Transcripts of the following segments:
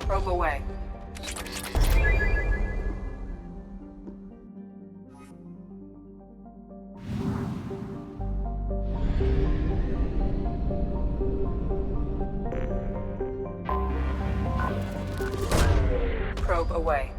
Probe away. Probe away.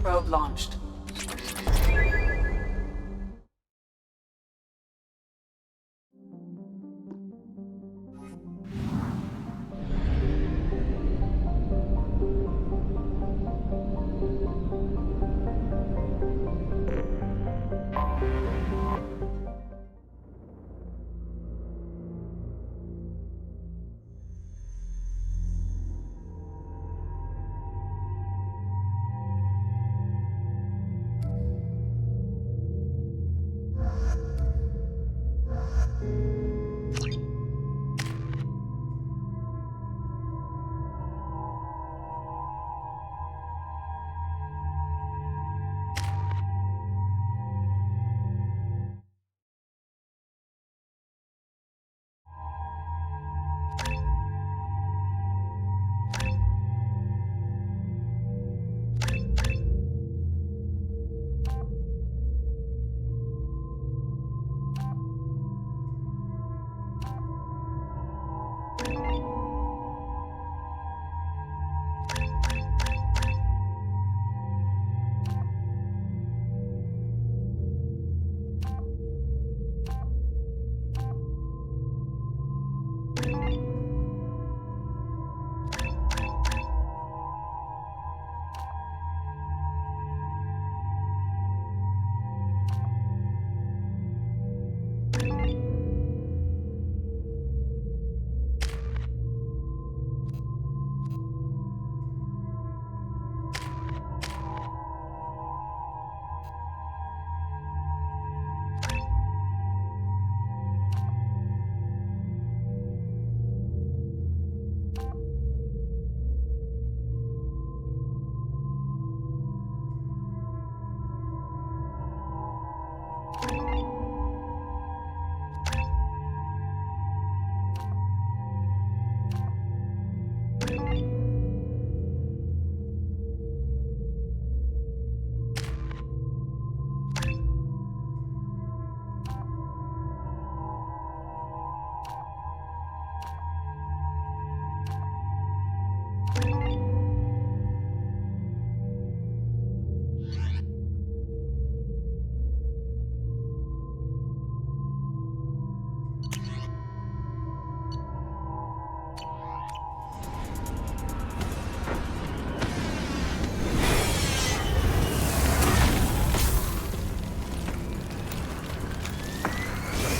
Probe launched.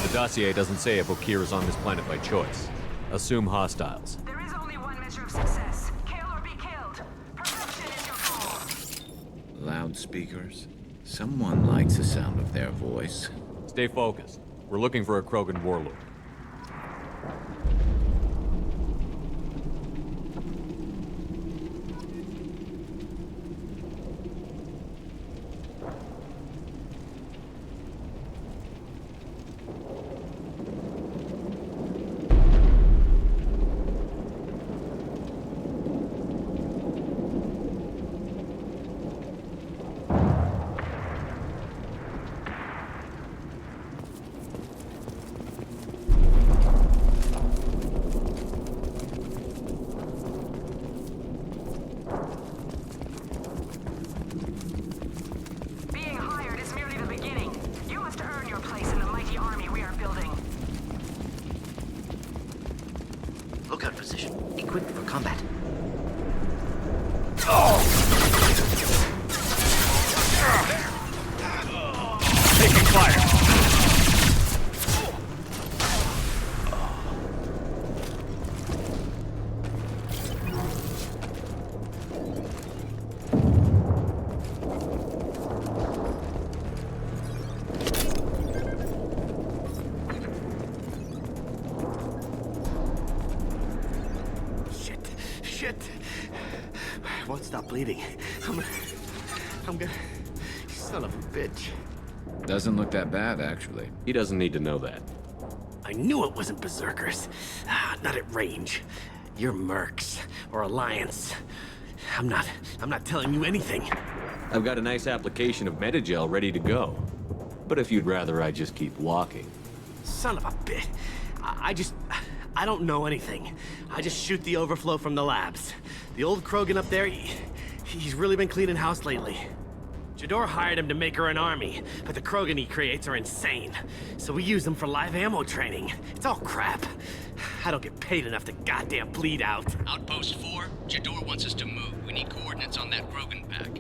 The dossier doesn't say if Okir is on this planet by choice. Assume hostiles. There is only one measure of success. Kill or be killed. Perfection is your goal. Loudspeakers? Someone likes the sound of their voice. Stay focused. We're looking for a Krogan warlord. Lookout position. Equipped for combat. Taking fire! shit. I won't stop bleeding. I'm gonna... Son of a bitch. Doesn't look that bad, actually. He doesn't need to know that. I knew it wasn't berserkers. Not at range. You're mercs or Alliance. I'm not telling you anything. I've got a nice application of Metagel ready to go. But if you'd rather I just keep walking. Son of a bitch. I don't know anything. I just shoot the overflow from the labs. The old Krogan up there, he's really been cleaning house lately. Jador hired him to make her an army, but the Krogan he creates are insane. So we use them for live ammo training. It's all crap. I don't get paid enough to goddamn bleed out. Outpost 4, Jador wants us to move. We need coordinates on that Krogan pack.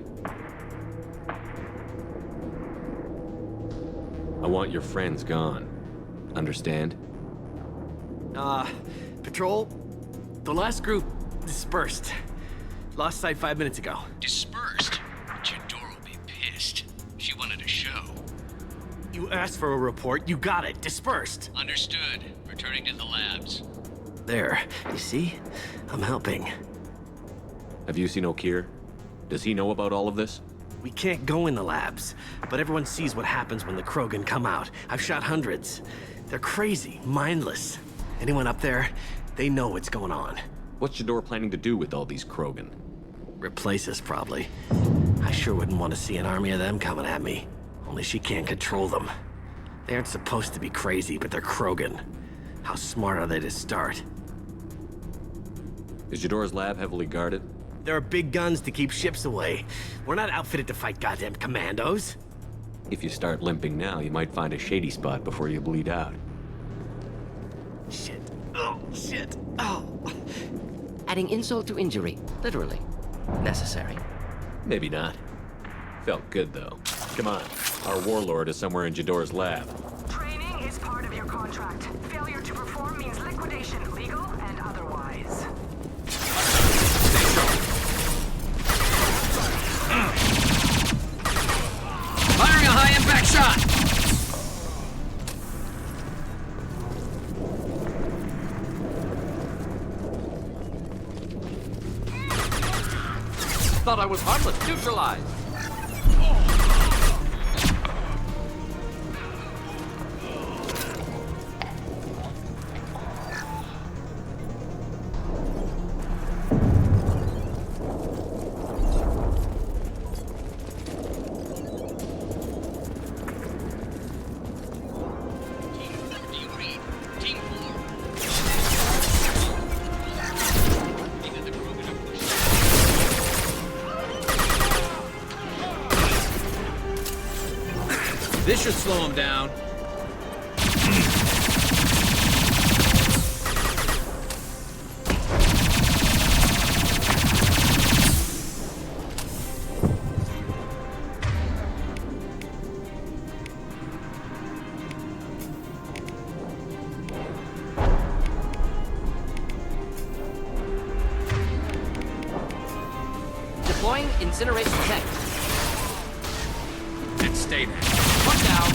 I want your friends gone. Understand? Patrol, the last group dispersed. Lost sight 5 minutes ago. Dispersed? Jador will be pissed. She wanted a show. You asked for a report, you got it. Dispersed. Understood. Returning to the labs. There, you see? I'm helping. Have you seen O'Keir? Does he know about all of this? We can't go in the labs, but everyone sees what happens when the Krogan come out. I've shot hundreds. They're crazy, mindless. Anyone up there, they know what's going on. What's Jador planning to do with all these Krogan? Replace us, probably. I sure wouldn't want to see an army of them coming at me. Only she can't control them. They aren't supposed to be crazy, but they're Krogan. How smart are they to start? Is Jador's lab heavily guarded? There are big guns to keep ships away. We're not outfitted to fight goddamn commandos. If you start limping now, you might find a shady spot before you bleed out. Shit. Oh, shit. Oh. Adding insult to injury, literally. Necessary. Maybe not. Felt good, though. Come on. Our Warlord is somewhere in Jador's lab. Training is part of your contract. Failure to perform means liquidation, legal and otherwise. Firing a high-impact shot! Thought I was harmless. Neutralized. Do you read? Team 4. Either the Krogan are pushing. This should slow him down. Deploying incineration tank. And stay there. One down.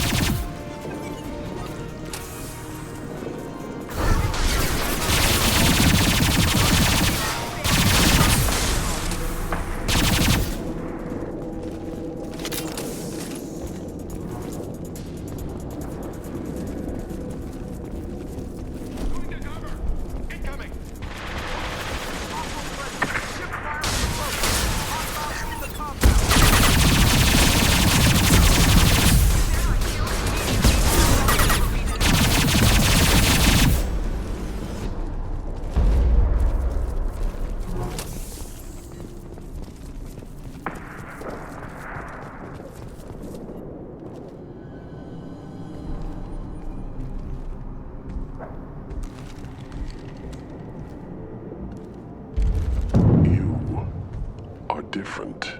Different.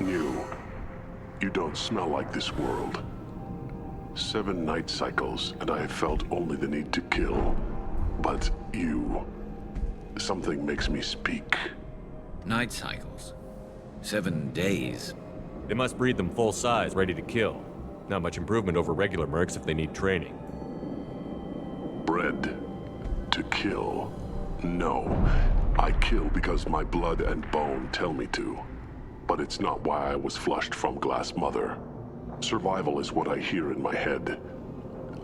New. You don't smell like this world. 7 night cycles, and I have felt only the need to kill. But you... something makes me speak. Night cycles. 7 days. They must breed them full size, ready to kill. Not much improvement over regular mercs if they need training. Bred to kill. No. I kill because my blood and bone tell me to. But it's not why I was flushed from Glass Mother. Survival is what I hear in my head.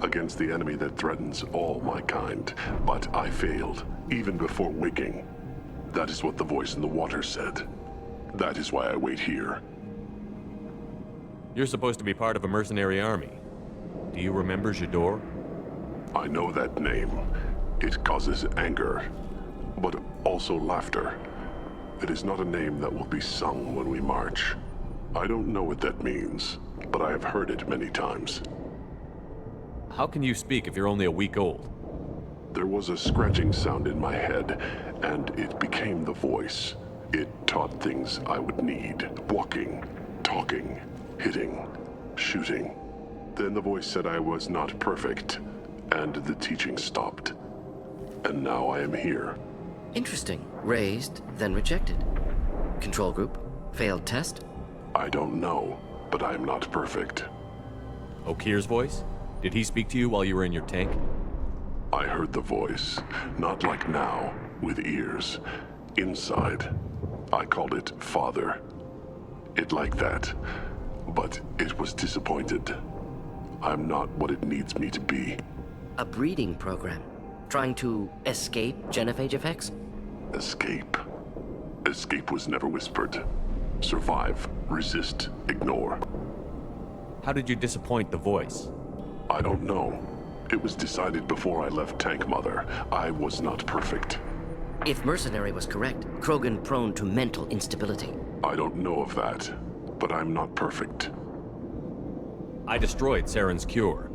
Against the enemy that threatens all my kind. But I failed, even before waking. That is what the voice in the water said. That is why I wait here. You're supposed to be part of a mercenary army. Do you remember Jador? I know that name. It causes anger, but also laughter. It is not a name that will be sung when we march. I don't know what that means, but I have heard it many times. How can you speak if you're only a week old? There was a scratching sound in my head, and it became the voice. It taught things I would need. Walking, talking, hitting, shooting. Then the voice said I was not perfect, and the teaching stopped. And now I am here. Interesting. Raised, then rejected. Control group? Failed test? I don't know, but I am not perfect. Okir's voice? Did he speak to you while you were in your tank? I heard the voice, not like now, with ears. Inside. I called it Father. It like that, but it was disappointed. I'm not what it needs me to be. A breeding program. Trying to escape genophage effects? Escape. Escape was never whispered. Survive, resist, ignore. How did you disappoint the voice? I don't know. It was decided before I left Tank Mother. I was not perfect. If Mercenary was correct, Krogan prone to mental instability. I don't know of that, but I'm not perfect. I destroyed Saren's cure.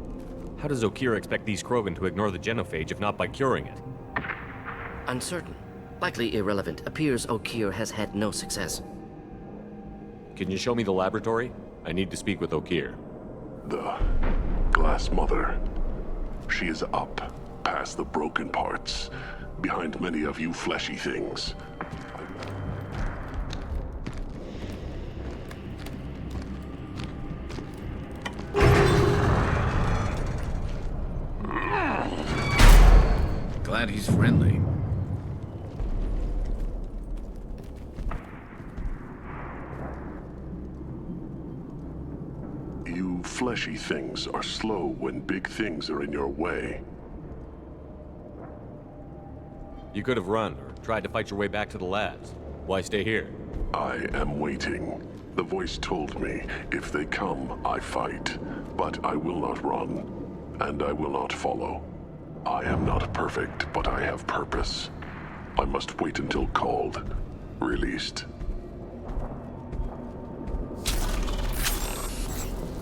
How does Okir expect these Krogan to ignore the genophage if not by curing it? Uncertain. Likely irrelevant. Appears Okir has had no success. Can you show me the laboratory? I need to speak with Okir. The Glass Mother. She is up, past the broken parts, behind many of you fleshy things. Glad he's friendly. You fleshy things are slow when big things are in your way. You could have run or tried to fight your way back to the labs. Why stay here? I am waiting. The voice told me, if they come, I fight. But I will not run, and I will not follow. I am not perfect, but I have purpose. I must wait until called, released.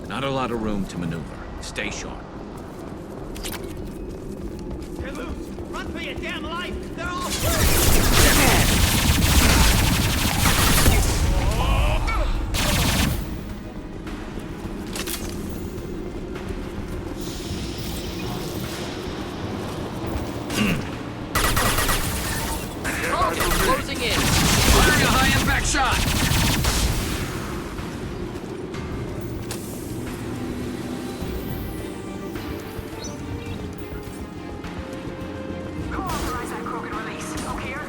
Not a lot of room to maneuver. Stay sharp. They're loose! Run for your damn life! They're all Krogan closing in. Firing a high-impact shot! Go authorize that Krogan release. Okir?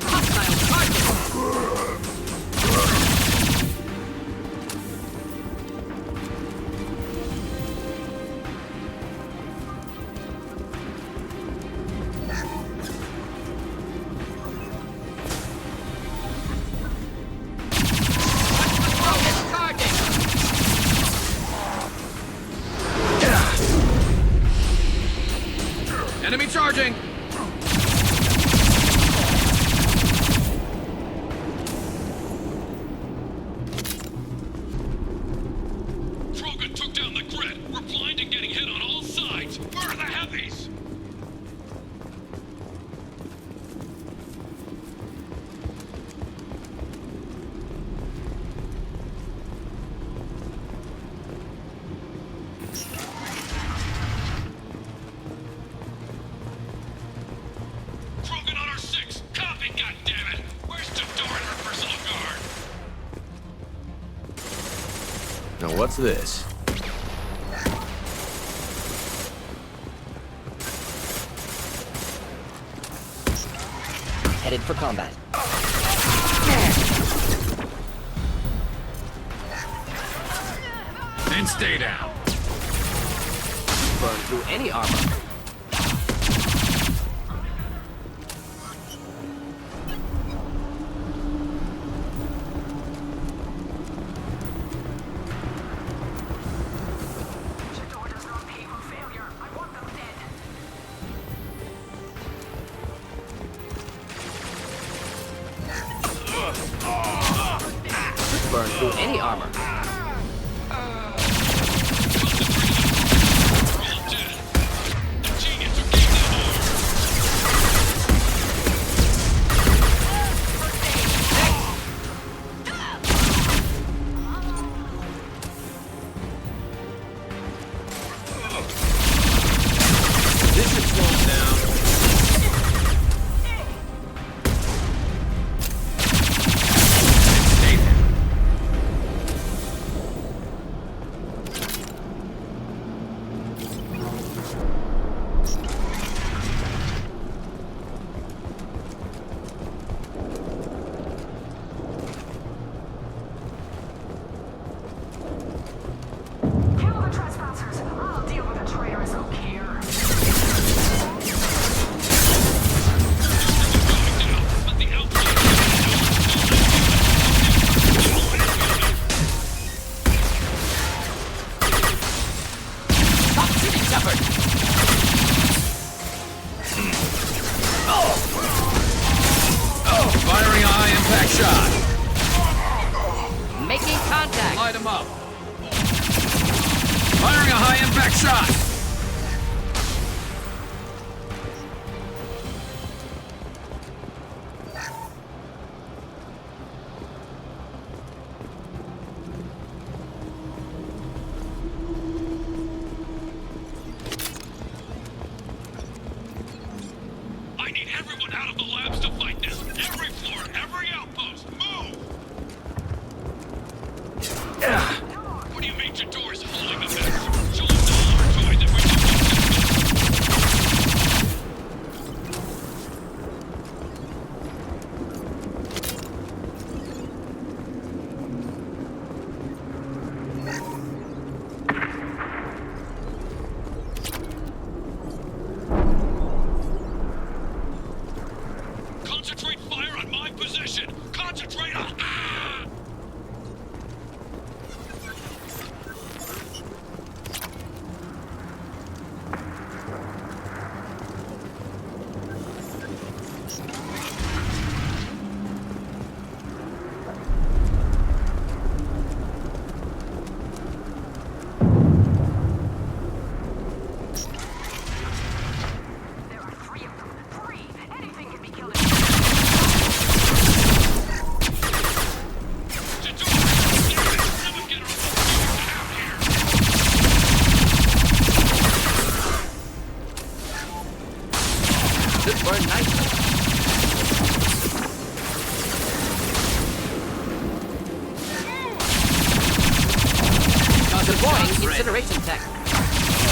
Hostile target! What's this? Headed for combat. Then stay down. Burn through any armor. Jador does not pay for failure. I want them dead. Burn through any armor. This should slow him down. Stay there. Kill the trespassers. I'll deal with the traitors who care. Stop shooting, Shepard! Firing a high impact shot. Making contact! Light him up. Firing a high impact shot. I need everyone out of the labs to fight this. Every floor, every outpost, move! What do you mean Jador's holding the mess? She'll lose all our toys if we don't concentrate fire on my position! Concentrate on... Ah! There are 3 of them. 3. Anything can be killed. Jador! Someone get her out here! Should burn nicely. Deploying incineration tech.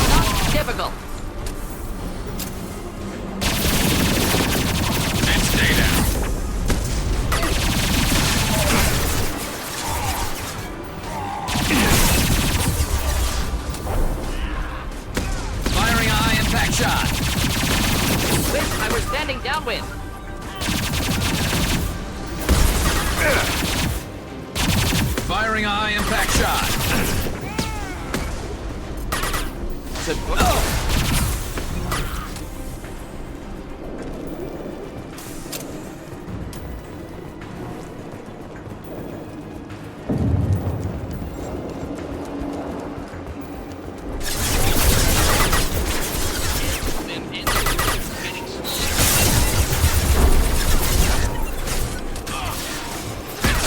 Not typical. Then stay down. Firing a high impact shot. Wish I were standing downwind. Firing a high impact shot.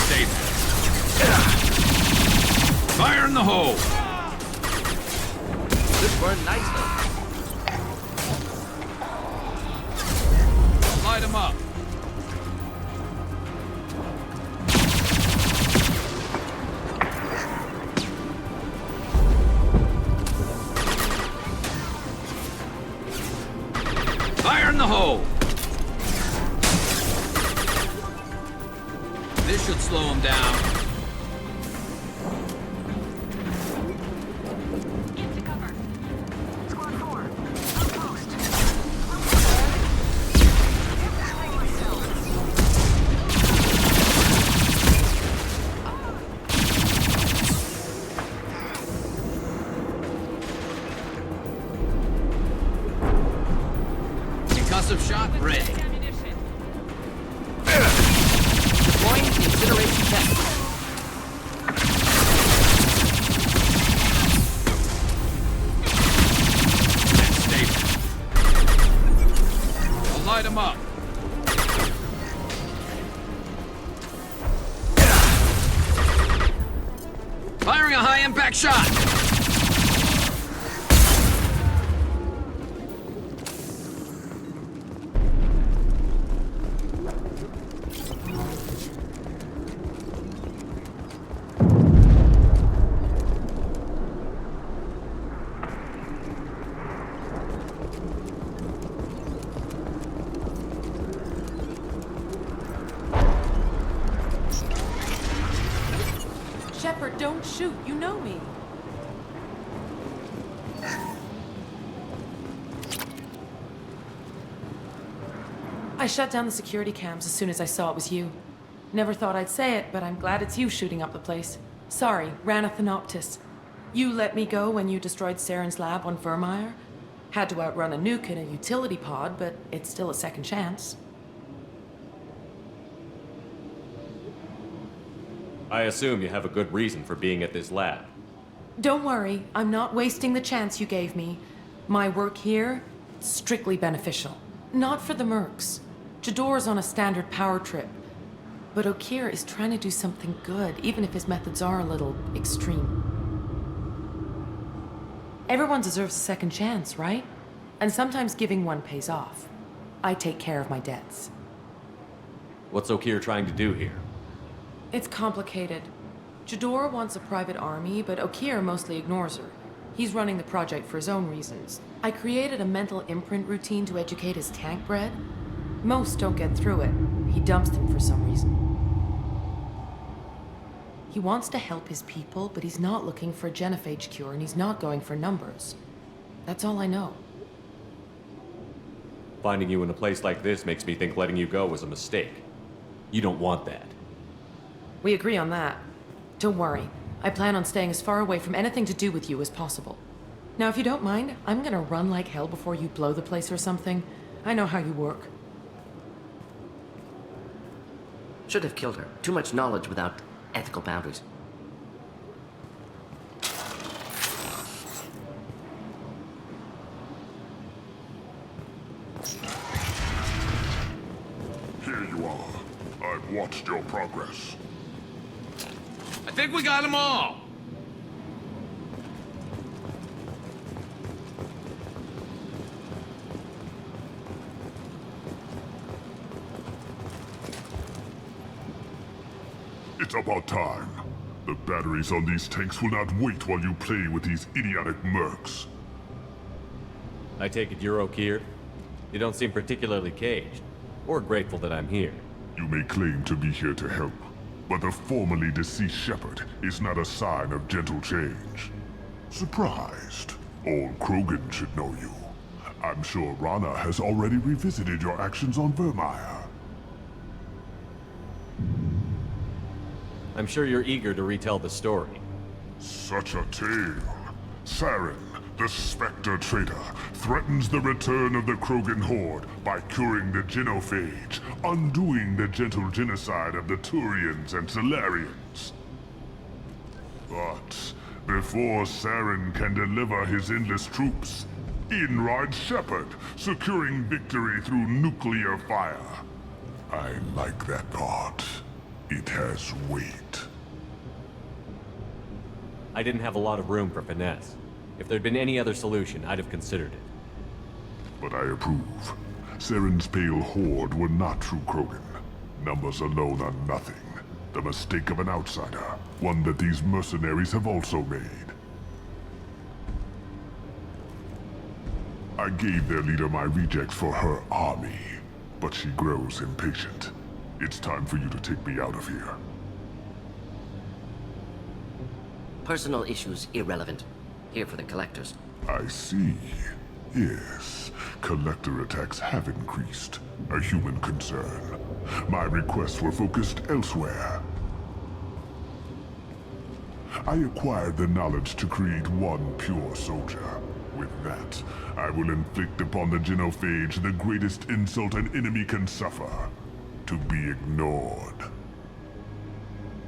Stay there. Fire in the hole. Should burn nicely. Light him up. Whoa! This should slow him down. Get to cover. Squad 4, outpost. Defending myself. Concussive shot ready. Ammunition. Deploying incineration test. Stable. I'll light him up. Firing a high-impact shot. Shepard, don't shoot. You know me. I shut down the security cams as soon as I saw it was you. Never thought I'd say it, but I'm glad it's you shooting up the place. Sorry, Rana Thanoptis. You let me go when you destroyed Saren's lab on Vermeer. Had to outrun a nuke in a utility pod, but it's still a second chance. I assume you have a good reason for being at this lab. Don't worry, I'm not wasting the chance you gave me. My work here, strictly beneficial. Not for the mercs. Jador's on a standard power trip. But Okir is trying to do something good, even if his methods are a little extreme. Everyone deserves a second chance, right? And sometimes giving one pays off. I take care of my debts. What's Okir trying to do here? It's complicated. Jador wants a private army, but Okir mostly ignores her. He's running the project for his own reasons. I created a mental imprint routine to educate his tank bred. Most don't get through it. He dumps them for some reason. He wants to help his people, but he's not looking for a genophage cure, and he's not going for numbers. That's all I know. Finding you in a place like this makes me think letting you go was a mistake. You don't want that. We agree on that. Don't worry. I plan on staying as far away from anything to do with you as possible. Now, if you don't mind, I'm gonna run like hell before you blow the place or something. I know how you work. Should have killed her. Too much knowledge without ethical boundaries. Here you are. I've watched your progress. I think we got them all. It's about time. The batteries on these tanks will not wait while you play with these idiotic mercs. I take it you're Okir? You don't seem particularly caged, or grateful that I'm here. You may claim to be here to help, but the formerly deceased Shepard is not a sign of gentle change. Surprised? All Krogan should know you. I'm sure Rana has already revisited your actions on Vermeer. I'm sure you're eager to retell the story. Such a tale. Saren, the Spectre traitor, threatens the return of the Krogan horde by curing the genophage, undoing the gentle genocide of the Turians and Solarians. But before Saren can deliver his endless troops, in rides Shepard, securing victory through nuclear fire. I like that part. It has weight. I didn't have a lot of room for finesse. If there'd been any other solution, I'd have considered it. But I approve. Saren's pale horde were not true Krogan. Numbers alone are nothing. The mistake of an outsider. One that these mercenaries have also made. I gave their leader my rejects for her army, but she grows impatient. It's time for you to take me out of here. Personal issues irrelevant. Here for the collectors. I see. Yes, collector attacks have increased. A human concern. My requests were focused elsewhere. I acquired the knowledge to create one pure soldier. With that, I will inflict upon the genophage the greatest insult an enemy can suffer. To be ignored.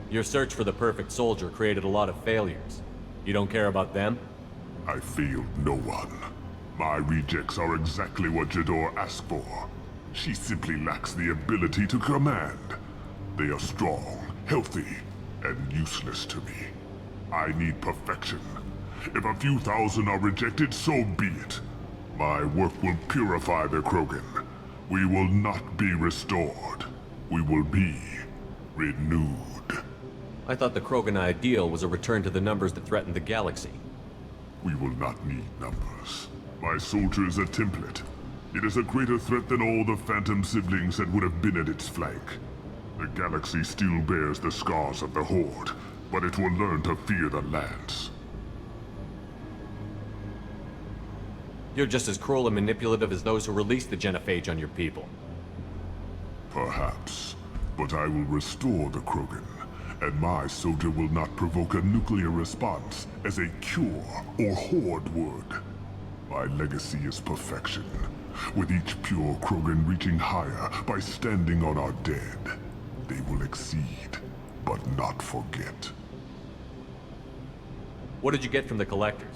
Your search for the perfect soldier created a lot of failures. You don't care about them? I failed no one. My rejects are exactly what Jador asked for. She simply lacks the ability to command. They are strong, healthy, and useless to me. I need perfection. If a few thousand are rejected, so be it. My work will purify the Krogan. We will not be restored. We will be renewed. I thought the Krogan ideal was a return to the numbers that threatened the galaxy. We will not need numbers. My soldier is a template. It is a greater threat than all the Phantom siblings that would have been at its flank. The galaxy still bears the scars of the Horde, but it will learn to fear the Lance. You're just as cruel and manipulative as those who released the genophage on your people. Perhaps, but I will restore the Krogan, and my soldier will not provoke a nuclear response as a cure or Horde would. My legacy is perfection, with each pure Krogan reaching higher by standing on our dead. They will exceed, but not forget. What did you get from the collectors?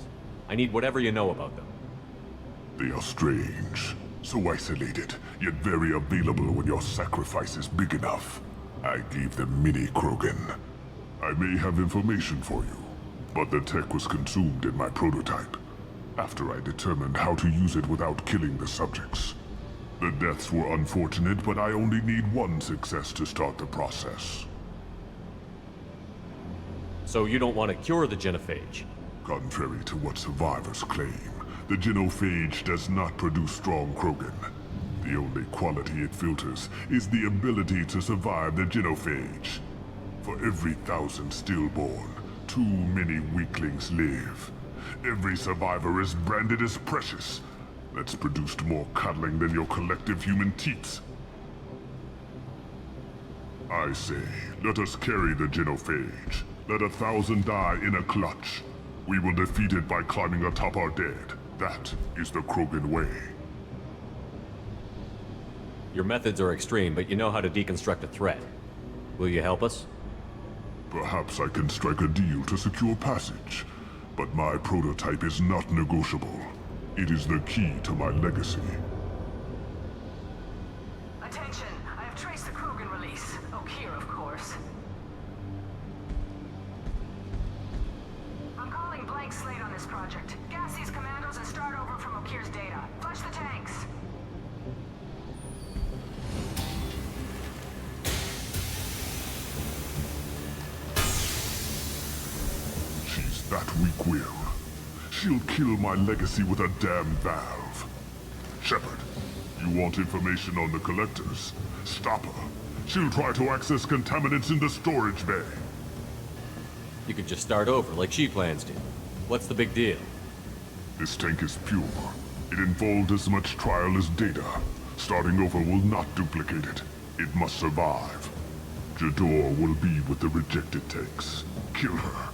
I need whatever you know about them. They are strange, so isolated, yet very available when your sacrifice is big enough. I gave them mini Krogan. I may have information for you, but the tech was consumed in my prototype, after I determined how to use it without killing the subjects. The deaths were unfortunate, but I only need one success to start the process. So you don't want to cure the genophage? Contrary to what survivors claim, the genophage does not produce strong Krogan. The only quality it filters is the ability to survive the genophage. For every 1,000 stillborn, too many weaklings live. Every survivor is branded as precious. That's produced more cuddling than your collective human teats. I say, let us carry the genophage. Let 1,000 die in a clutch. We will defeat it by climbing atop our dead. That is the Krogan way. Your methods are extreme, but you know how to deconstruct a threat. Will you help us? Perhaps I can strike a deal to secure passage. But my prototype is not negotiable. It is the key to my legacy. Attention, I have traced the Krogan release. Okeer, of course. I'm calling blank slate on this project. Gas these commandos and start over from Okeer's data. Flush the tanks. She's that weak-willed. She'll kill my legacy with a damn valve. Shepard, you want information on the collectors? Stop her. She'll try to access contaminants in the storage bay. You could just start over, like she plans to. What's the big deal? This tank is pure. It involved as much trial as data. Starting over will not duplicate it. It must survive. Jador will be with the rejected tanks. Kill her.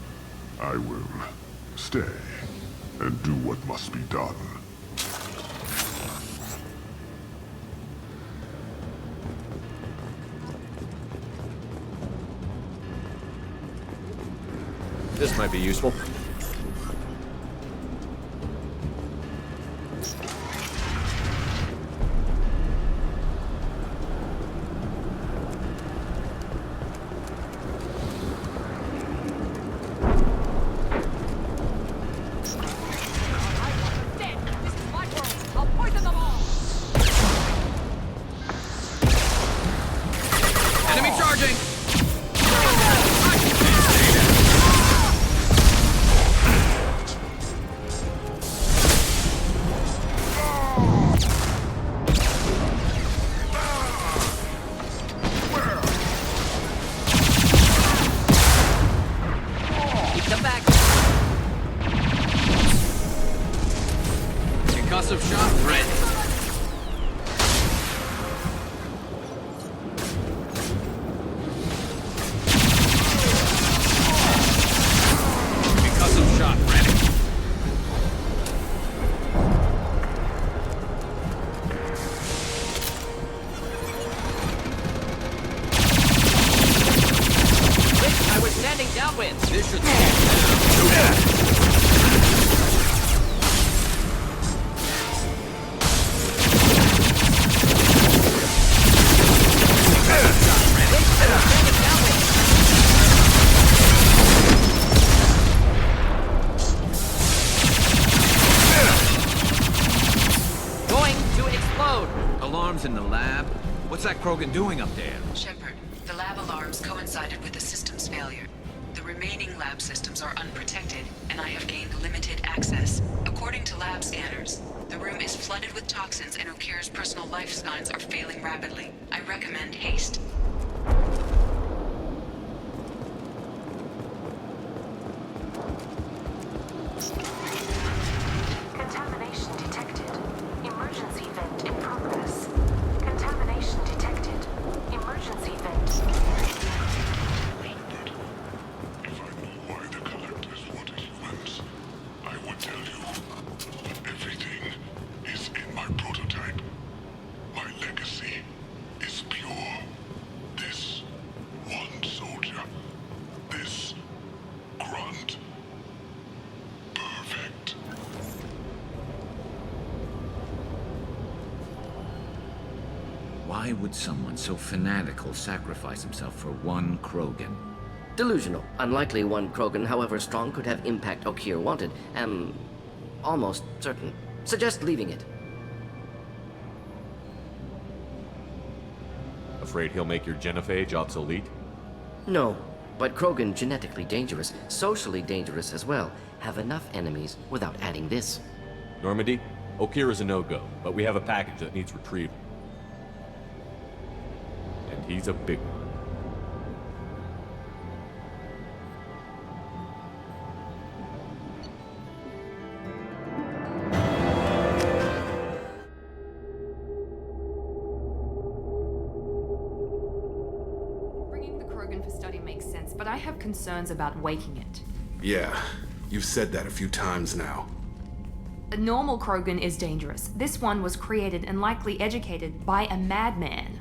I will stay and do what must be done. This might be useful. Enemy charging! downwind! This should slow them down. Going to explode! Alarms in the lab? What's that Krogan doing up there? Shepard, the lab alarms coincided with the system's failure. The remaining lab systems are unprotected, and I have gained limited access. According to lab scanners, the room is flooded with toxins and Okira's personal life signs are failing rapidly. I recommend haste. Contamination detected. Emergency vent in progress. Contamination detected. Emergency vent. Shepard, if I knew why the collectors wanted looms, I would tell you. But everything is in my prototype. My legacy is pure. This one soldier. This grunt. Perfect. Why would someone so fanatical sacrifice himself for one Krogan? Delusional. Unlikely one Krogan, however strong, could have impact Okir wanted. Am almost certain. Suggest leaving it. Afraid he'll make your genophage obsolete? No, but Krogan genetically dangerous, socially dangerous as well. Have enough enemies without adding this. Normandy, Okira's a no-go, but we have a package that needs retrieval. And he's a big one. Bringing the Krogan for study makes sense, but I have concerns about waking it. Yeah, you've said that a few times now. A normal Krogan is dangerous. This one was created and likely educated by a madman.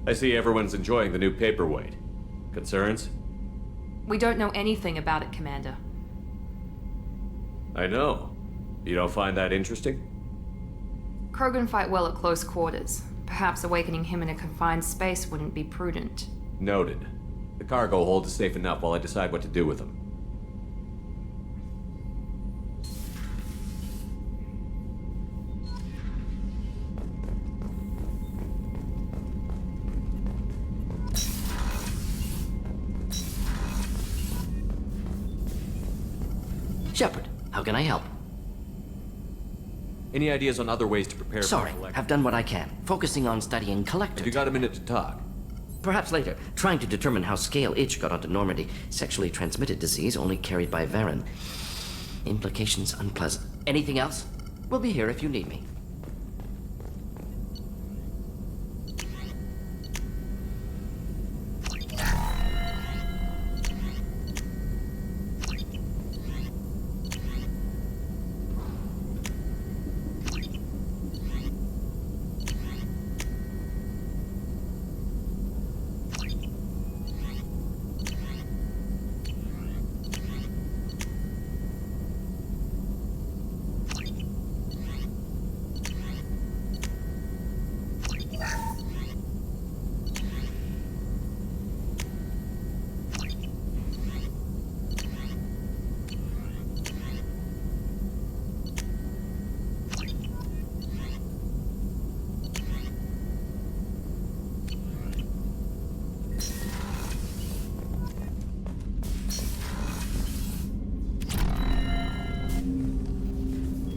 I see everyone's enjoying the new paperweight. Concerns? We don't know anything about it, Commander. I know. You don't find that interesting? Krogan fight well at close quarters. Perhaps awakening him in a confined space wouldn't be prudent. Noted. The cargo hold is safe enough while I decide what to do with him. Shepard, how can I help? Any ideas on other ways to prepare Sorry, for have done what I can. Focusing on studying collector. You got a minute to talk. Perhaps later. Trying to determine how scale itch got onto Normandy. Sexually transmitted disease only carried by Varen. Implications unpleasant. Anything else? We'll be here if you need me.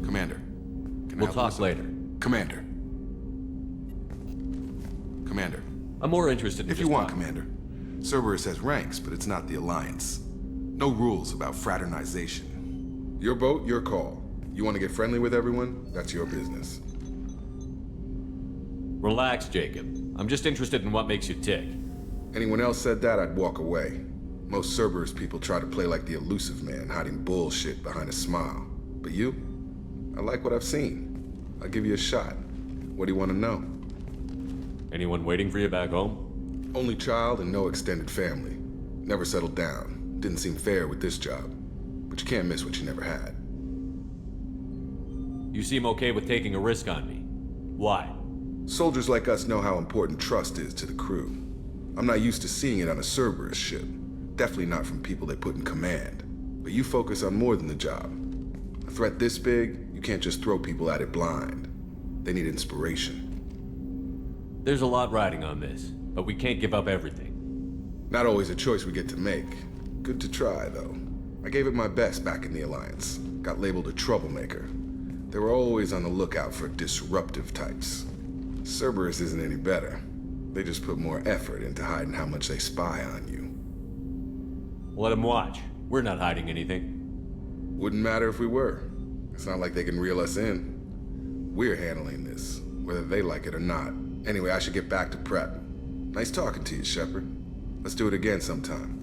Commander. We'll talk later. Commander. Commander. I'm more interested in If just you want, talking. Commander. Cerberus has ranks, but it's not the Alliance. No rules about fraternization. Your boat, your call. You want to get friendly with everyone? That's your business. Relax, Jacob. I'm just interested in what makes you tick. Anyone else said that, I'd walk away. Most Cerberus people try to play like the elusive man, hiding bullshit behind a smile. But you? I like what I've seen. I'll give you a shot. What do you want to know? Anyone waiting for you back home? Only child and no extended family. Never settled down. Didn't seem fair with this job. But you can't miss what you never had. You seem okay with taking a risk on me. Why? Soldiers like us know how important trust is to the crew. I'm not used to seeing it on a Cerberus ship. Definitely not from people they put in command. But you focus on more than the job. A threat this big, you can't just throw people at it blind. They need inspiration. There's a lot riding on this, but we can't give up everything. Not always a choice we get to make. Good to try, though. I gave it my best back in the Alliance. Got labeled a troublemaker. They were always on the lookout for disruptive types. Cerberus isn't any better. They just put more effort into hiding how much they spy on you. Let them watch. We're not hiding anything. Wouldn't matter if we were. It's not like they can reel us in. We're handling this, whether they like it or not. Anyway, I should get back to prep. Nice talking to you, Shepard. Let's do it again sometime.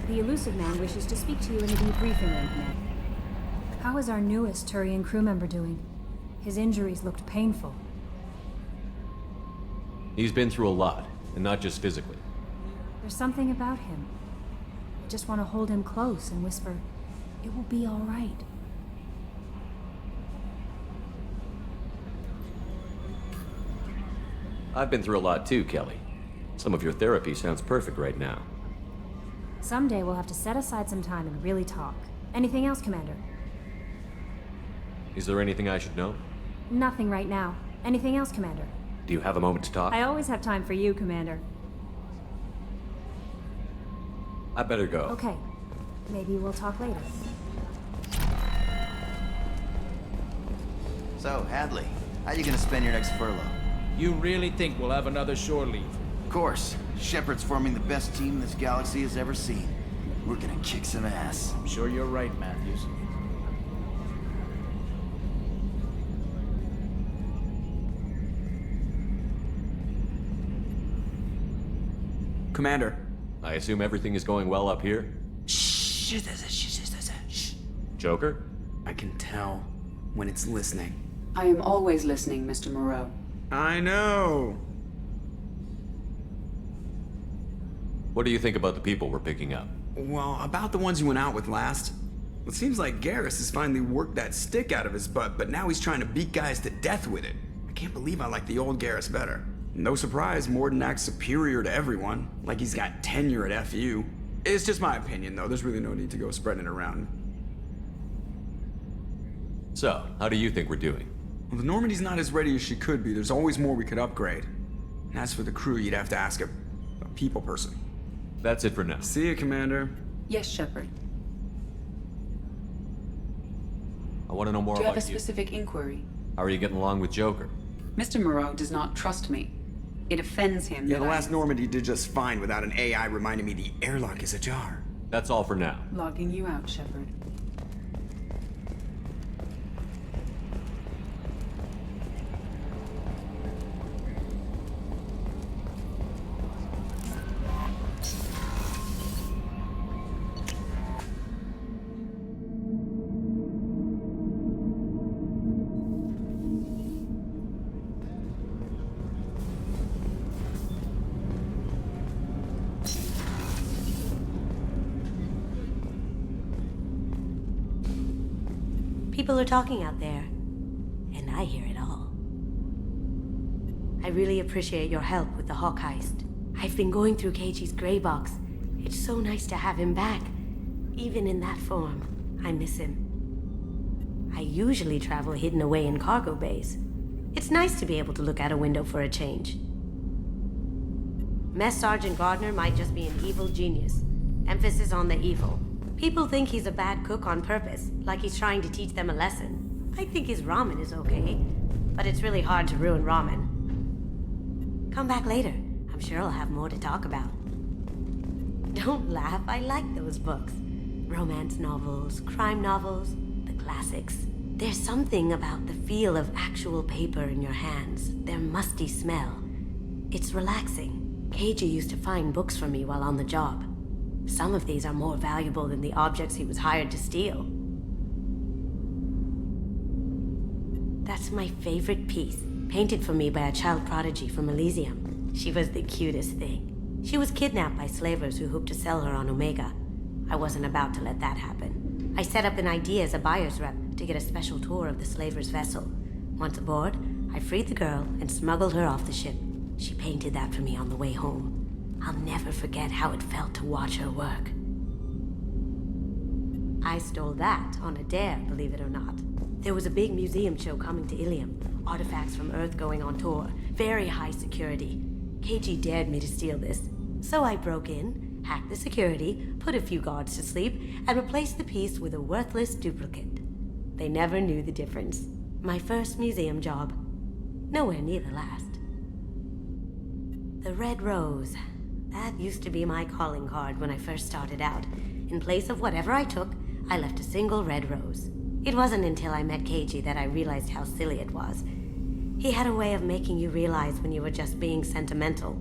The elusive man wishes to speak to you in the debriefing room, Commander. How is our newest Turian crew member doing? His injuries looked painful. He's been through a lot, and not just physically. There's something about him. I just want to hold him close and whisper, "It will be all right." I've been through a lot too, Kelly. Some of your therapy sounds perfect right now. Someday we'll have to set aside some time and really talk. Anything else, Commander? Is there anything I should know? Nothing right now. Anything else, Commander? Do you have a moment to talk? I always have time for you, Commander. I better go. Okay. Maybe we'll talk later. So, Hadley, how you gonna spend your next furlough? You really think we'll have another shore leave? Of course. Shepard's forming the best team this galaxy has ever seen. We're gonna kick some ass. I'm sure you're right, Matthews. Commander. I assume everything is going well up here? Shh. Joker? I can tell when it's listening. I am always listening, Mr. Moreau. I know. What do you think about the people we're picking up? Well, about the ones you went out with last. It seems like Garrus has finally worked that stick out of his butt, but now he's trying to beat guys to death with it. I can't believe I like the old Garrus better. No surprise, Morden acts superior to everyone, like he's got tenure at FU. It's just my opinion, though. There's really no need to go spreading it around. So, how do you think we're doing? Well, the Normandy's not as ready as she could be. There's always more we could upgrade. And as for the crew, you'd have to ask a people person. That's it for now. See you, Commander. Yes, Shepard. I want to know more Do you about have a specific inquiry? How are you getting along with Joker? Mr. Moreau does not trust me. It offends him. Yeah, the that last Normandy did just fine without an AI reminding me the airlock is ajar. That's all for now. Logging you out, Shepard. People are talking out there, and I hear it all. I really appreciate your help with the Hawk heist. I've been going through Keiji's gray box. It's so nice to have him back, even in that form. I miss him. I usually travel hidden away in cargo bays. It's nice to be able to look out a window for a change. Mess Sergeant Gardner might just be an evil genius. Emphasis on the evil. People think he's a bad cook on purpose, like he's trying to teach them a lesson. I think his ramen is okay, but it's really hard to ruin ramen. Come back later. I'm sure I'll have more to talk about. Don't laugh, I like those books. Romance novels, crime novels, the classics. There's something about the feel of actual paper in your hands, their musty smell. It's relaxing. Keiji used to find books for me while on the job. Some of these are more valuable than the objects he was hired to steal. That's my favorite piece, painted for me by a child prodigy from Elysium. She was the cutest thing. She was kidnapped by slavers who hoped to sell her on Omega. I wasn't about to let that happen. I set up an idea as a buyer's rep to get a special tour of the slaver's vessel. Once aboard, I freed the girl and smuggled her off the ship. She painted that for me on the way home. I'll never forget how it felt to watch her work. I stole that on a dare, believe it or not. There was a big museum show coming to Ilium. Artifacts from Earth going on tour. Very high security. Keiji dared me to steal this. So I broke in, hacked the security, put a few guards to sleep, and replaced the piece with a worthless duplicate. They never knew the difference. My first museum job. Nowhere near the last. The Red Rose. That used to be my calling card when I first started out. In place of whatever I took, I left a single red rose. It wasn't until I met Keiji that I realized how silly it was. He had a way of making you realize when you were just being sentimental.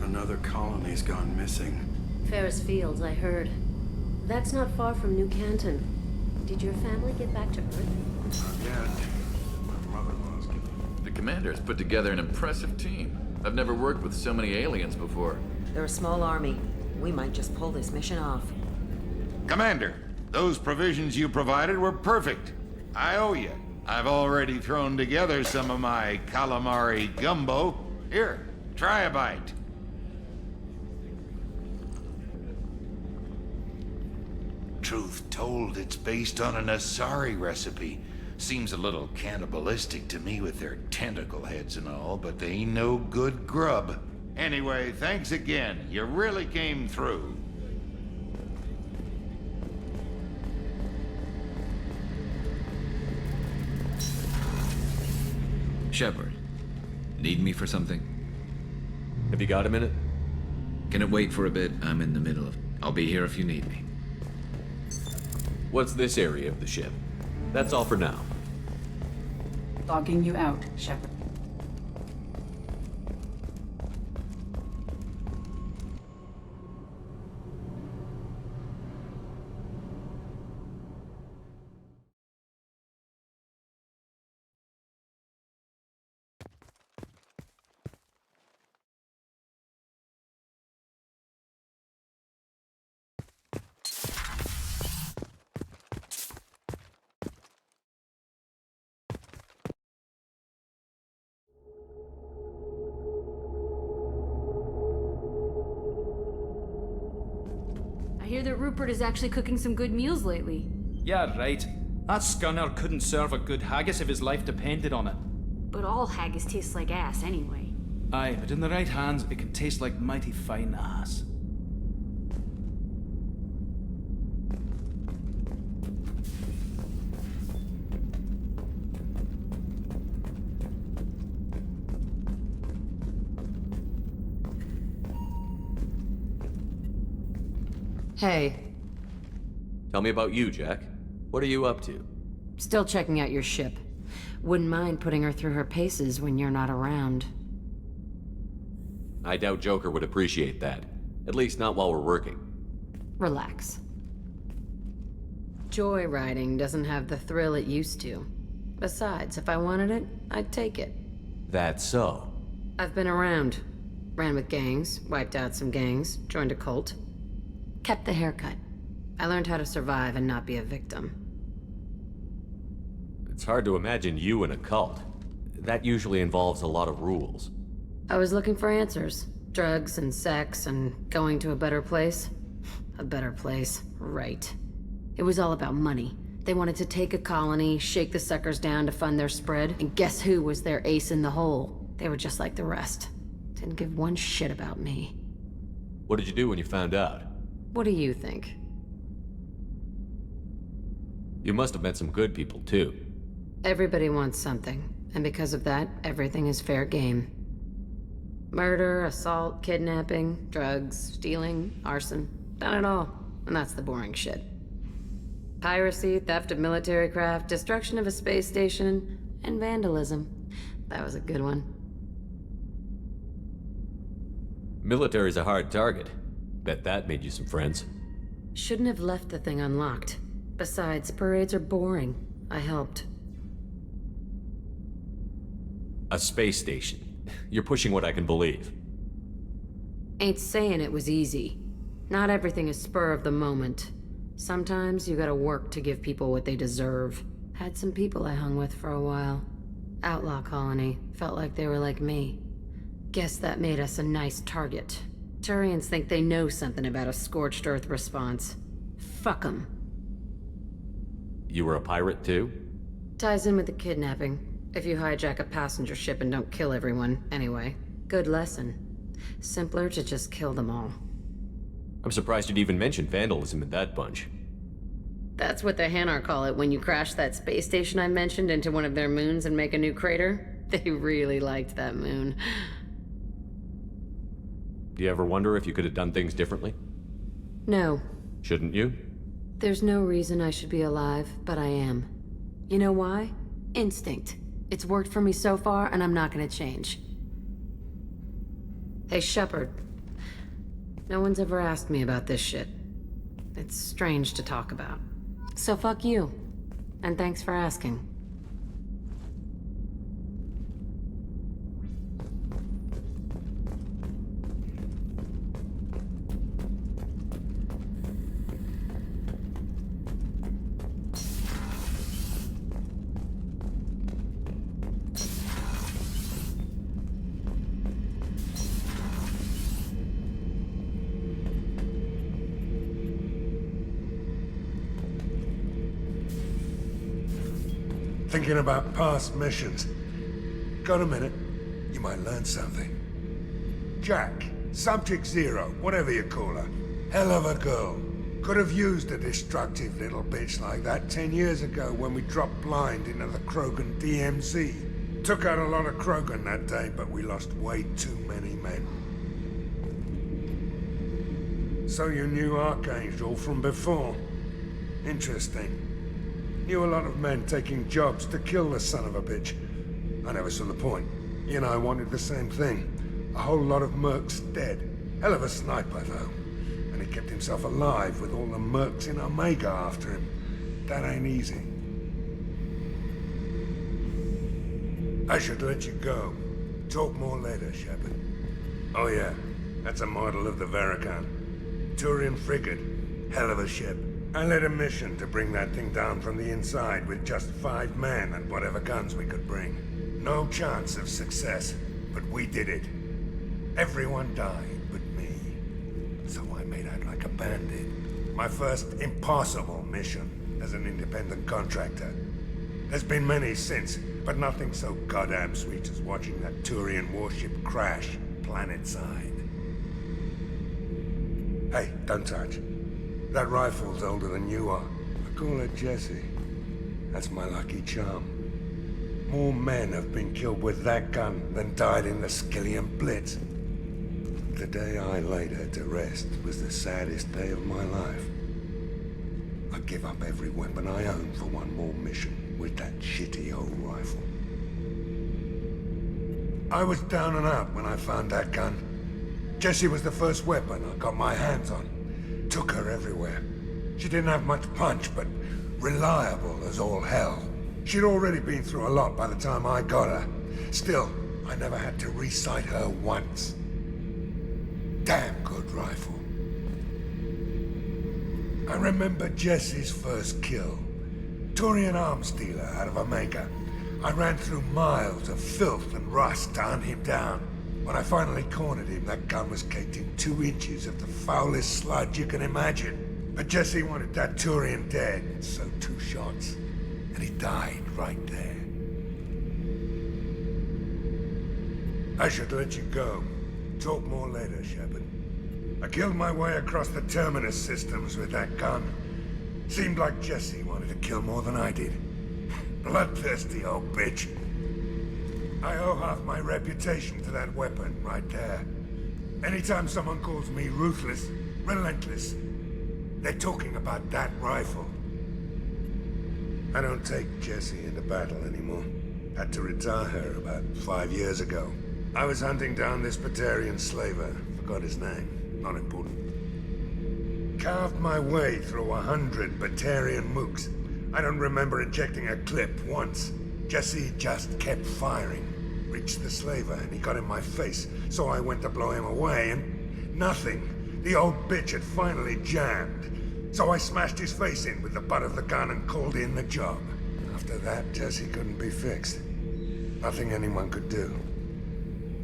Another colony's gone missing. Ferris Fields, I heard. That's not far from New Canton. Did your family get back to Earth? Not yet. My mother-in-law's getting... The commander's put together an impressive team. I've never worked with so many aliens before. They're a small army. We might just pull this mission off. Commander, those provisions you provided were perfect. I owe you. I've already thrown together some of my calamari gumbo. Here, try a bite. Truth told, it's based on an Asari recipe. Seems a little cannibalistic to me with their tentacle heads and all, but they ain't no good grub. Anyway, thanks again. You really came through. Shepard, need me for something? Have you got a minute? Can it wait for a bit? I'm in the middle of... I'll be here if you need me. What's this area of the ship? That's all for now. Logging you out, Shepard. I hear that Rupert is actually cooking some good meals lately. Yeah, right. That scunner couldn't serve a good haggis if his life depended on it. But all haggis tastes like ass anyway. Aye, but in the right hands, it can taste like mighty fine ass. Hey, Tell me about you, Jack. What are you up to? still checking out your ship. Wouldn't mind putting her through her paces when you're not around. I doubt Joker would appreciate that. At least not while we're working. Relax. Joyriding doesn't have the thrill it used to. Besides, if I wanted it, I'd take it. That's so. I've been around. Ran with gangs, wiped out some gangs, joined a cult. Kept the haircut. I learned how to survive and not be a victim. It's hard to imagine you in a cult. That usually involves a lot of rules. I was looking for answers. Drugs and sex and going to a better place. A better place, right. It was all about money. They wanted to take a colony, shake the suckers down to fund their spread, and guess who was their ace in the hole? They were just like the rest. Didn't give one shit about me. What did you do when you found out? What do you think? You must have met some good people, too. Everybody wants something, and because of that, everything is fair game. Murder, assault, kidnapping, drugs, stealing, arson. Done it all. And that's the boring shit. Piracy, theft of military craft, destruction of a space station, and vandalism. That was a good one. Military's a hard target. Bet that made you some friends. Shouldn't have left the thing unlocked. Besides, parades are boring. I helped. A space station. You're pushing what I can believe. Ain't saying it was easy. Not everything is spur of the moment. Sometimes you gotta work to give people what they deserve. Had some people I hung with for a while. Outlaw colony. Felt like they were like me. Guess that made us a nice target. Turians think they know something about a scorched earth response. Fuck 'em. You were a pirate, too? Ties in with the kidnapping. If you hijack a passenger ship and don't kill everyone, anyway. Good lesson. Simpler to just kill them all. I'm surprised you'd even mention vandalism in that bunch. That's what the Hanar call it when you crash that space station I mentioned into one of their moons and make a new crater. They really liked that moon. Do you ever wonder if you could have done things differently? No. Shouldn't you? There's no reason I should be alive, but I am. You know why? Instinct. It's worked for me so far, and I'm not gonna change. Hey, Shepard. No one's ever asked me about this shit. It's strange to talk about. So fuck you. And thanks for asking. Thinking about past missions. Got a minute? You might learn something. Jack, Subject Zero, whatever you call her. Hell of a girl. Could have used a destructive little bitch like that 10 years ago when we dropped blind into the Krogan DMZ. Took out a lot of Krogan that day, but we lost way too many men. So you knew Archangel from before. Interesting. Knew a lot of men taking jobs to kill the son of a bitch. I never saw the point. He and I wanted the same thing. A whole lot of mercs dead. Hell of a sniper, though. And he kept himself alive with all the mercs in Omega after him. That ain't easy. I should let you go. Talk more later, Shepard. Oh yeah, that's a model of the Verican. Turian frigate. Hell of a ship. I led a mission to bring that thing down from the inside with just 5 men and whatever guns we could bring. No chance of success, but we did it. Everyone died but me. So I made out like a bandit. My first impossible mission as an independent contractor. There's been many since, but nothing so goddamn sweet as watching that Turian warship crash planet-side. Hey, don't touch. That rifle's older than you are. I call her Jessie. That's my lucky charm. More men have been killed with that gun than died in the Skillian Blitz. The day I laid her to rest was the saddest day of my life. I'd give up every weapon I own for one more mission with that shitty old rifle. I was down and out when I found that gun. Jessie was the first weapon I got my hands on. Took her everywhere. She didn't have much punch, but reliable as all hell. She'd already been through a lot by the time I got her. Still, I never had to re-sight her once. Damn good rifle. I remember Jessie's first kill. Turian arms dealer out of Omega. I ran through miles of filth and rust to hunt him down. When I finally cornered him, that gun was caked in 2 inches of the foulest sludge you can imagine. But Jessie wanted that Turian dead, so 2 shots. And he died right there. I should let you go. Talk more later, Shepard. I killed my way across the Terminus systems with that gun. Seemed like Jessie wanted to kill more than I did. Bloodthirsty old bitch. I owe half my reputation to that weapon right there. Anytime someone calls me ruthless, relentless, they're talking about that rifle. I don't take Jessie into battle anymore. Had to retire her about 5 years ago. I was hunting down this Batarian slaver. Forgot his name. Not important. Carved my way through 100 Batarian mooks. I don't remember ejecting a clip once. Jessie just kept firing. Reached the slaver and he got in my face, so I went to blow him away and nothing. The old bitch had finally jammed. So I smashed his face in with the butt of the gun and called in the job. After that, Jessie couldn't be fixed. Nothing anyone could do.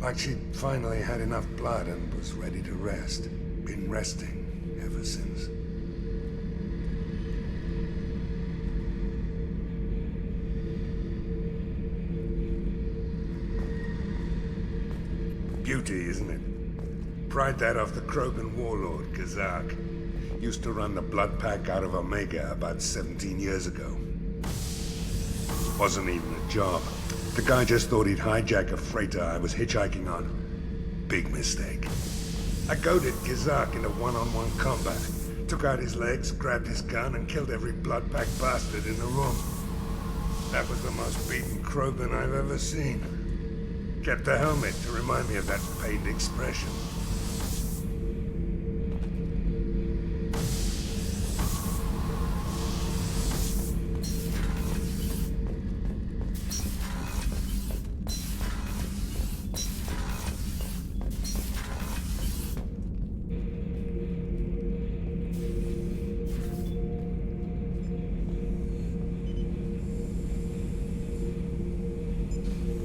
Like she'd finally had enough blood and was ready to rest. Been resting ever since. Beauty, isn't it? Pried that off the Krogan Warlord, Kazak. Used to run the blood pack out of Omega about 17 years ago. Wasn't even a job. The guy just thought he'd hijack a freighter I was hitchhiking on. Big mistake. I goaded Kazak into one-on-one combat. Took out his legs, grabbed his gun, and killed every blood pack bastard in the room. That was the most beaten Krogan I've ever seen. Kept the helmet to remind me of that pained expression.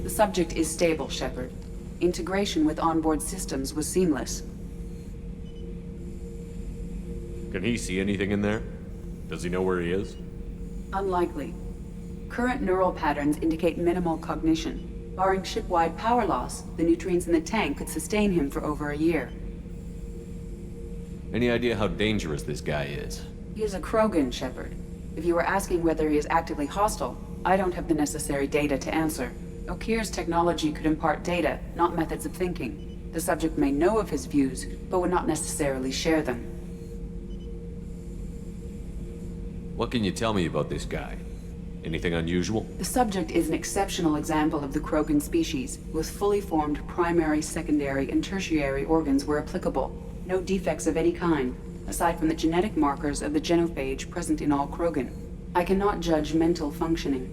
The subject is stable, Shepard. Integration with onboard systems was seamless. Can he see anything in there? Does he know where he is? Unlikely. Current neural patterns indicate minimal cognition. Barring ship-wide power loss, the nutrients in the tank could sustain him for over a year. Any idea how dangerous this guy is? He is a Krogan, Shepard. If you were asking whether he is actively hostile, I don't have the necessary data to answer. Okeer's technology could impart data, not methods of thinking. The subject may know of his views, but would not necessarily share them. What can you tell me about this guy? Anything unusual? The subject is an exceptional example of the Krogan species, with fully formed primary, secondary, and tertiary organs where applicable. No defects of any kind, aside from the genetic markers of the genophage present in all Krogan. I cannot judge mental functioning.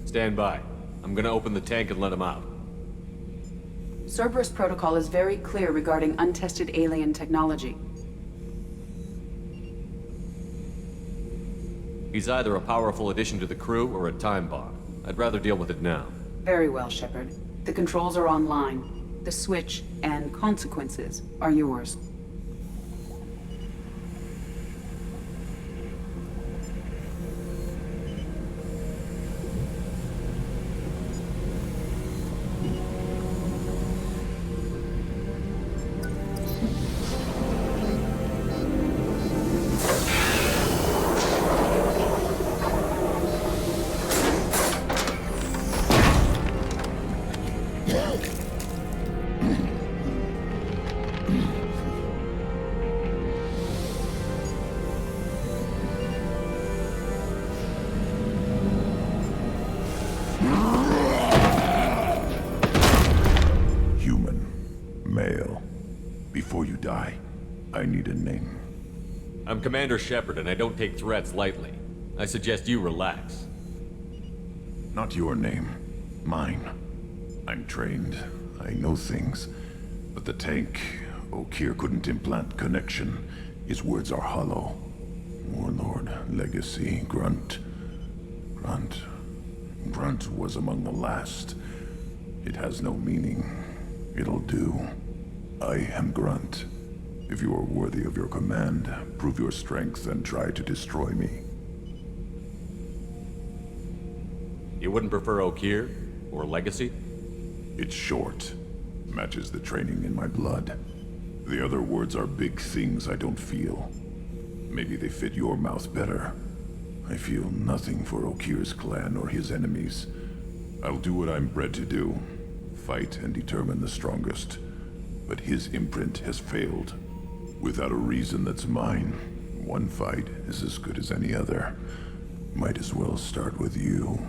Stand by. I'm gonna open the tank and let him out. Cerberus protocol is very clear regarding untested alien technology. He's either a powerful addition to the crew or a time bomb. I'd rather deal with it now. Very well, Shepard. The controls are online. The switch and consequences are yours. I'm Commander Shepard, and I don't take threats lightly. I suggest you relax. Not your name. Mine. I'm trained. I know things. But the tank, Okeer couldn't implant connection. His words are hollow. Warlord, legacy, Grunt. Grunt was among the last. It has no meaning. It'll do. I am Grunt. If you are worthy of your command, prove your strength and try to destroy me. You wouldn't prefer Okeer? Or Legacy? It's short. Matches the training in my blood. The other words are big things I don't feel. Maybe they fit your mouth better. I feel nothing for Okeer's clan or his enemies. I'll do what I'm bred to do. Fight and determine the strongest. But his imprint has failed. Without a reason that's mine, one fight is as good as any other. Might as well start with you.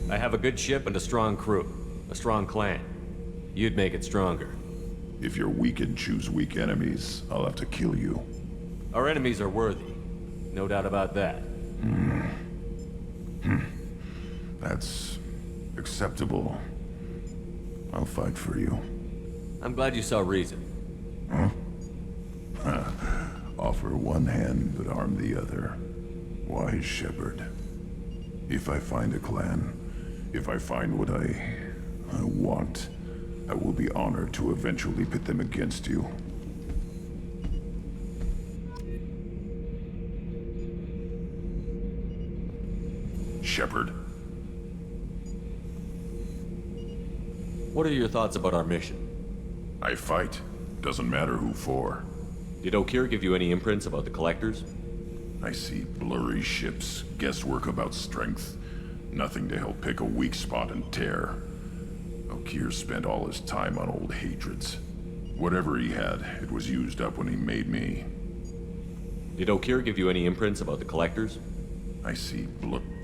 I have a good ship and a strong crew. A strong clan. You'd make it stronger. If you're weak and choose weak enemies, I'll have to kill you. Our enemies are worthy. No doubt about that. That's acceptable. I'll fight for you. I'm glad you saw reason. Huh? Offer one hand, but arm the other. Wise Shepard. If I find a clan, if I find what I want, I will be honored to eventually pit them against you. Shepard. What are your thoughts about our mission? I fight. Doesn't matter who for. Did Okeer give you any imprints about the Collectors? I see blurry ships, guesswork about strength. Nothing to help pick a weak spot and tear. Okeer spent all his time on old hatreds. Whatever he had, it was used up when he made me. Did Okeer give you any imprints about the Collectors? I see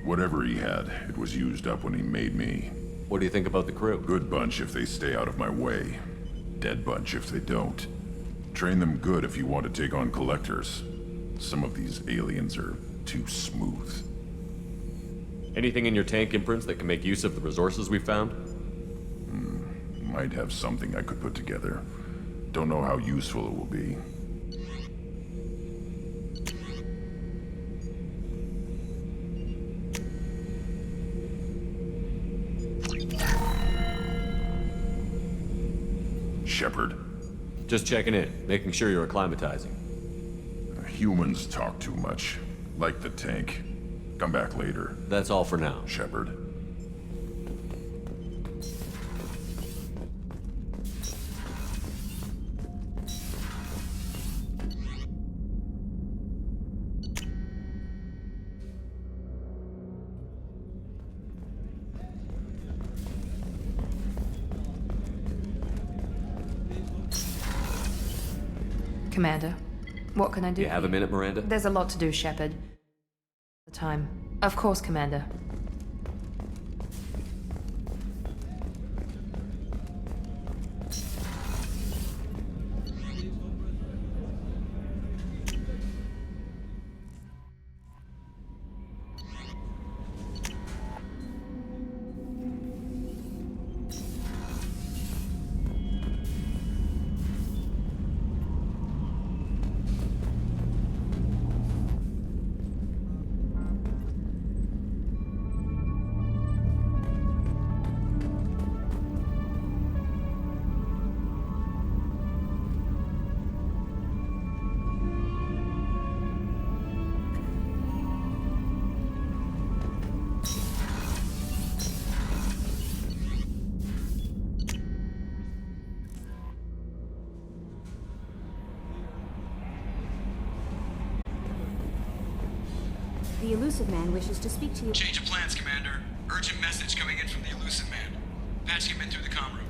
whatever he had, it was used up when he made me. What do you think about the crew? Good bunch if they stay out of my way. Dead bunch if they don't. Train them good if you want to take on Collectors. Some of these aliens are too smooth. Anything in your tank imprints that can make use of the resources we found? Might have something I could put together. Don't know how useful it will be. Shepard. Just checking in, making sure you're acclimatizing. Humans talk too much. Like the tank. Come back later. That's all for now. Shepard. Commander, what can I do? You have a minute, Miranda? There's a lot to do, Shepard. The time. Of course, Commander. The Elusive Man wishes to speak to you. Change of plans, Commander. Urgent message coming in from the Elusive Man. Patching him in through the comm room.